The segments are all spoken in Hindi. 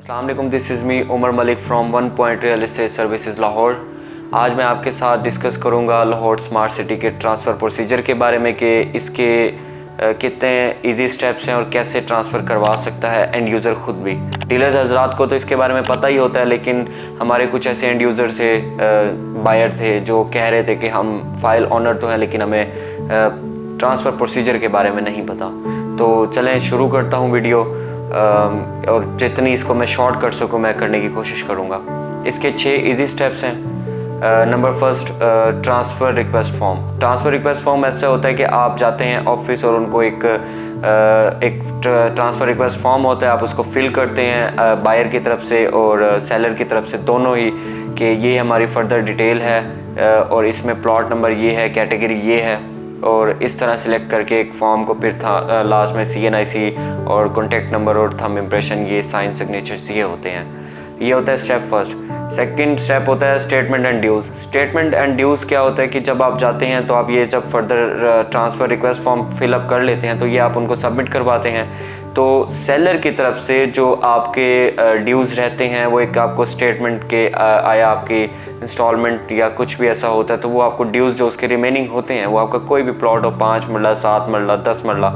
अस्सलाम वालेकुम, this is me Umar Malik from one point real estate services Lahore. आज मैं आपके साथ डिस्कस करूंगा लाहौर स्मार्ट सिटी के ट्रांसफ़र प्रोसीजर के बारे में कि इसके कितने इजी स्टेप्स हैं और कैसे ट्रांसफ़र करवा सकता है एंड यूज़र ख़ुद भी। डीलर्स हजरात को तो इसके बारे में पता ही होता है, लेकिन हमारे कुछ ऐसे एंड यूज़र थे, बायर थे, जो कह रहे थे कि हम फ़ाइल ऑनर तो हैं लेकिन हमें ट्रांसफ़र प्रोसीजर के बारे में नहीं पता। तो चलें शुरू करता हूँ वीडियो, और जितनी इसको मैं शॉर्ट कर सकूँ मैं करने की कोशिश करूँगा। इसके 6 इजी स्टेप्स हैं। Number first, transfer request form. Transfer request form ऐसा होता है कि आप जाते हैं ऑफिस और उनको एक ट्रांसफ़र रिक्वेस्ट फॉर्म होता है, आप उसको फिल करते हैं बायर की तरफ से और सेलर की तरफ से, दोनों ही, कि ये हमारी फ़र्दर डिटेल है और इसमें प्लॉट नंबर ये है, कैटेगरी ये है, और इस तरह सेलेक्ट करके एक फॉर्म को फिर लास्ट में CNIC और कॉन्टैक्ट नंबर और थंब इम्प्रेशन, ये साइन सिग्नेचर्स ये होते हैं। ये होता है स्टेप फर्स्ट। सेकंड स्टेप होता है statement and dues. Statement and dues क्या होता है कि जब आप जाते हैं तो आप ये जब further transfer request form fill up कर लेते हैं तो ये आप उनको सबमिट करवाते हैं, तो सेलर की तरफ से जो आपके ड्यूज़ रहते हैं वो एक आपको स्टेटमेंट के आया आपकी इंस्टॉलमेंट या कुछ भी ऐसा होता है तो वो आपको ड्यूज़ जो उसके रिमेनिंग होते हैं, वो आपका कोई भी प्लॉट हो, 5 मरला, 7 मरला, 10 मरला,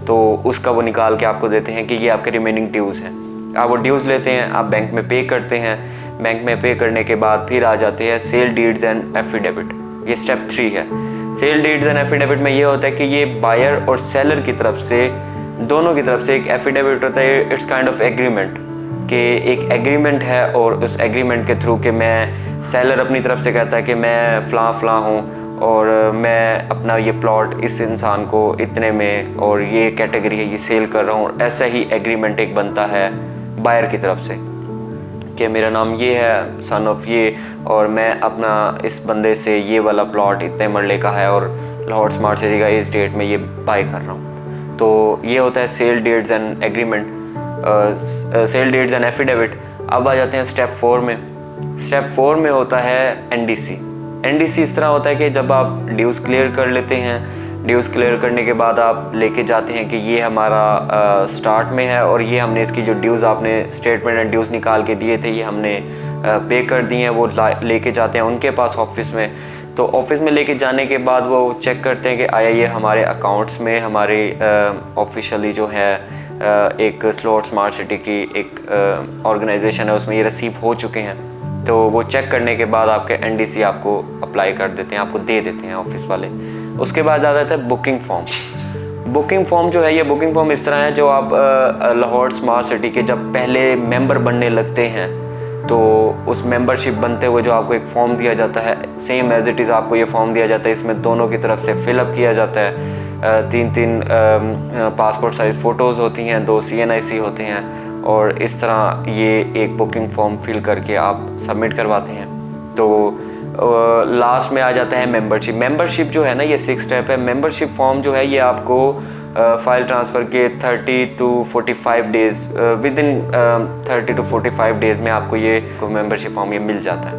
तो उसका वो निकाल के आपको देते हैं कि ये आपके रिमेनिंग ड्यूज़ हैं। आप वो ड्यूज़ लेते हैं, आप बैंक में पे करते हैं। बैंक में पे करने के बाद फिर आ जाते हैं सेल डीड्स एंड एफिडेविट। ये स्टेप 3 है। सेल डीड्स एंड एफिडेविट में ये होता है कि ये बायर और सेलर की तरफ से, दोनों की तरफ से एक एफिडेविट होता है। इट्स काइंड ऑफ एग्रीमेंट, कि एक एग्रीमेंट है और उस एग्रीमेंट के थ्रू कि मैं, सेलर अपनी तरफ से कहता है कि मैं फ़लाँ हूँ और मैं अपना ये प्लॉट इस इंसान को इतने में और ये कैटेगरी है ये सेल कर रहा हूँ। ऐसा ही एग्रीमेंट एक बनता है बायर की तरफ से कि मेरा नाम ये है, सन ऑफ ये, और मैं अपना इस बंदे से ये वाला प्लॉट इतने मरले का है और लाहौर स्मार्ट सिटी का इस डेट में ये बाय कर रहा हूँ। तो ये होता है sale deeds and agreement, sale deeds and affidavit. अब आ जाते हैं स्टेप 4 में। स्टेप 4 में होता है NDC। NDC इस तरह होता है कि जब आप ड्यूज़ क्लियर कर लेते हैं, ड्यूज़ क्लियर करने के बाद आप लेके जाते हैं कि ये हमारा स्टार्ट में है और ये हमने इसकी जो ड्यूज़ आपने स्टेटमेंट एंड ड्यूज़ निकाल के दिए थे ये हमने पे कर दिए हैं, वो लेके जाते हैं उनके पास ऑफिस में। तो ऑफिस में लेके जाने के बाद वो चेक करते हैं कि आया ये हमारे अकाउंट्स में, हमारे ऑफिशियली जो है एक स्लॉट स्मार्ट सिटी की एक ऑर्गेनाइजेशन है उसमें ये रिसीव हो चुके हैं। तो वो चेक करने के बाद आपके NDC आपको अप्लाई कर देते हैं, आपको दे देते हैं ऑफिस वाले। उसके बाद आ जाता है बुकिंग फॉर्म। बुकिंग फॉर्म जो है, ये बुकिंग फॉर्म इस तरह है, जो आप लाहौर स्मार्ट सिटी के जब पहले मेंबर बनने लगते हैं तो उस मेंबरशिप बनते हुए जो आपको एक फॉर्म दिया जाता है, सेम एज इट इज़ आपको ये फॉर्म दिया जाता है। इसमें दोनों की तरफ से फिलअप किया जाता है। 3 पासपोर्ट साइज फ़ोटोज़ होती हैं, 2 CNIC होते हैं, और इस तरह ये एक बुकिंग फॉर्म फिल करके आप सबमिट करवाते हैं। तो लास्ट में आ जाता है मेंबरशिप। मेंबरशिप जो है ना, ये 6 स्टेप है। मेंबरशिप फॉर्म जो है ये आपको फ़ाइल ट्रांसफ़र के 30 to 45 days, with in 30 to 45 days में आपको ये मेंबरशिप फॉर्म ये मिल जाता है।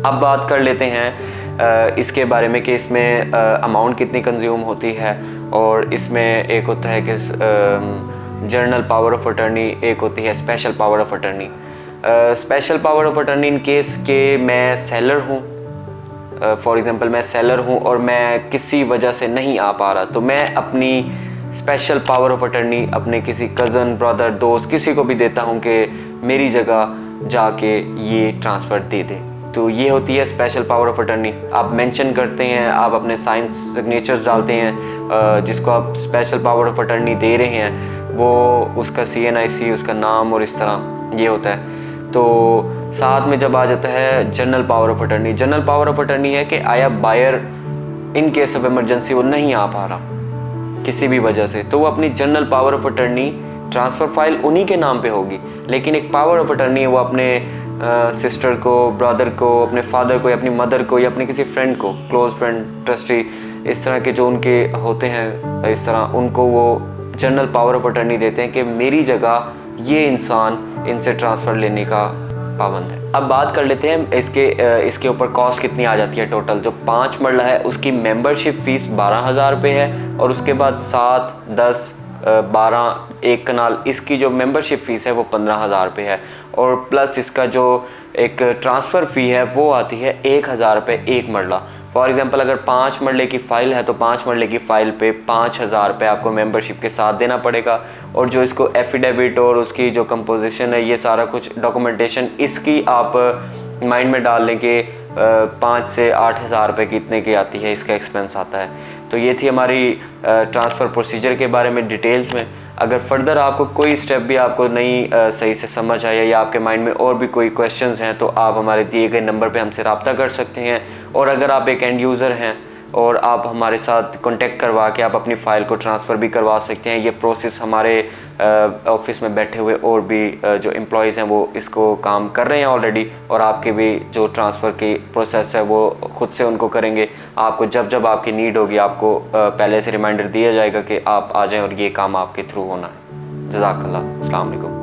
अब बात कर लेते हैं इसके बारे में कि इसमें अमाउंट कितनी कंज्यूम होती है, और इसमें एक होता है कि जर्नल पावर ऑफ अटर्नी, एक होती है special power of attorney. Special power of attorney in case के मैं सेलर हूँ, फॉर एग्जांपल मैं सेलर हूँ और मैं किसी वजह से नहीं आ पा रहा, तो मैं अपनी स्पेशल पावर ऑफ अटर्नी अपने किसी कज़न, ब्रदर, दोस्त, किसी को भी देता हूँ कि मेरी जगह जाके ये ट्रांसफ़र दे दे। तो ये होती है स्पेशल पावर ऑफ अटर्नी। आप मेंशन करते हैं, आप अपने साइन सिग्नेचर्स डालते हैं, जिसको आप स्पेशल पावर ऑफ अटर्नी दे रहे हैं वो उसका CNIC, उसका नाम, और इस तरह ये होता है। तो साथ में जब आ जाता है general power of attorney. General power of attorney है कि आया buyer in case of emergency वो नहीं आ पा रहा किसी भी वजह से, तो वो अपनी general power of attorney, transfer file उन्हीं के नाम पे होगी, लेकिन एक पावर ऑफ अटर्नी है वो अपने सिस्टर को, ब्रदर को, अपने फादर को, या अपनी मदर को, या अपने किसी फ्रेंड को, क्लोज फ्रेंड, ट्रस्टी, इस तरह के जो उनके होते हैं, इस तरह उनको वो जनरल पावर ऑफ अटर्नी देते हैं कि मेरी जगह ये इंसान इनसे ट्रांसफ़र लेने का पाबंद है। अब बात कर लेते हैं इसके ऊपर कॉस्ट कितनी आ जाती है। टोटल जो 5 मरला है उसकी मेंबरशिप फ़ीस 12,000 रुपये है, और उसके बाद 7, 10, 12 एक कनाल, इसकी जो मेंबरशिप फ़ीस है वो 15,000 रुपये है। और प्लस इसका जो एक ट्रांसफ़र फ़ी है वो आती है 1,000 रुपये एक मरला। फॉर एग्ज़ाम्पल अगर 5 मरले की फ़ाइल है तो 5 मरले की फ़ाइल पे 5,000 रुपये आपको मेंबरशिप के साथ देना पड़ेगा। और जो इसको एफिडेविट और उसकी जो कंपोजिशन है, ये सारा कुछ डॉक्यूमेंटेशन, इसकी आप माइंड में डाल लें कि 5 से 8,000 रुपये कितने की आती है, इसका एक्सपेंस आता है। तो ये थी हमारी ट्रांसफ़र प्रोसीजर के बारे में डिटेल्स में। अगर फर्दर आपको कोई स्टेप भी आपको नहीं सही से समझ आया या आपके माइंड में और भी कोई क्वेश्चंस हैं तो आप हमारे दिए गए नंबर पे हमसे रब्ता कर सकते हैं। और अगर आप एक एंड यूज़र हैं और आप हमारे साथ कांटेक्ट करवा के आप अपनी फ़ाइल को ट्रांसफ़र भी करवा सकते हैं। ये प्रोसेस हमारे ऑफिस में बैठे हुए और भी जो एम्प्लॉयज़ हैं वो इसको काम कर रहे हैं ऑलरेडी, और आपके भी जो ट्रांसफ़र की प्रोसेस है वो खुद से उनको करेंगे। आपको जब जब आपकी नीड होगी आपको पहले से रिमाइंडर दिया जाएगा कि आप आ जाएं और ये काम आपके थ्रू होना है। जज़ाकल्लाह। अस्सलाम वालेकुम।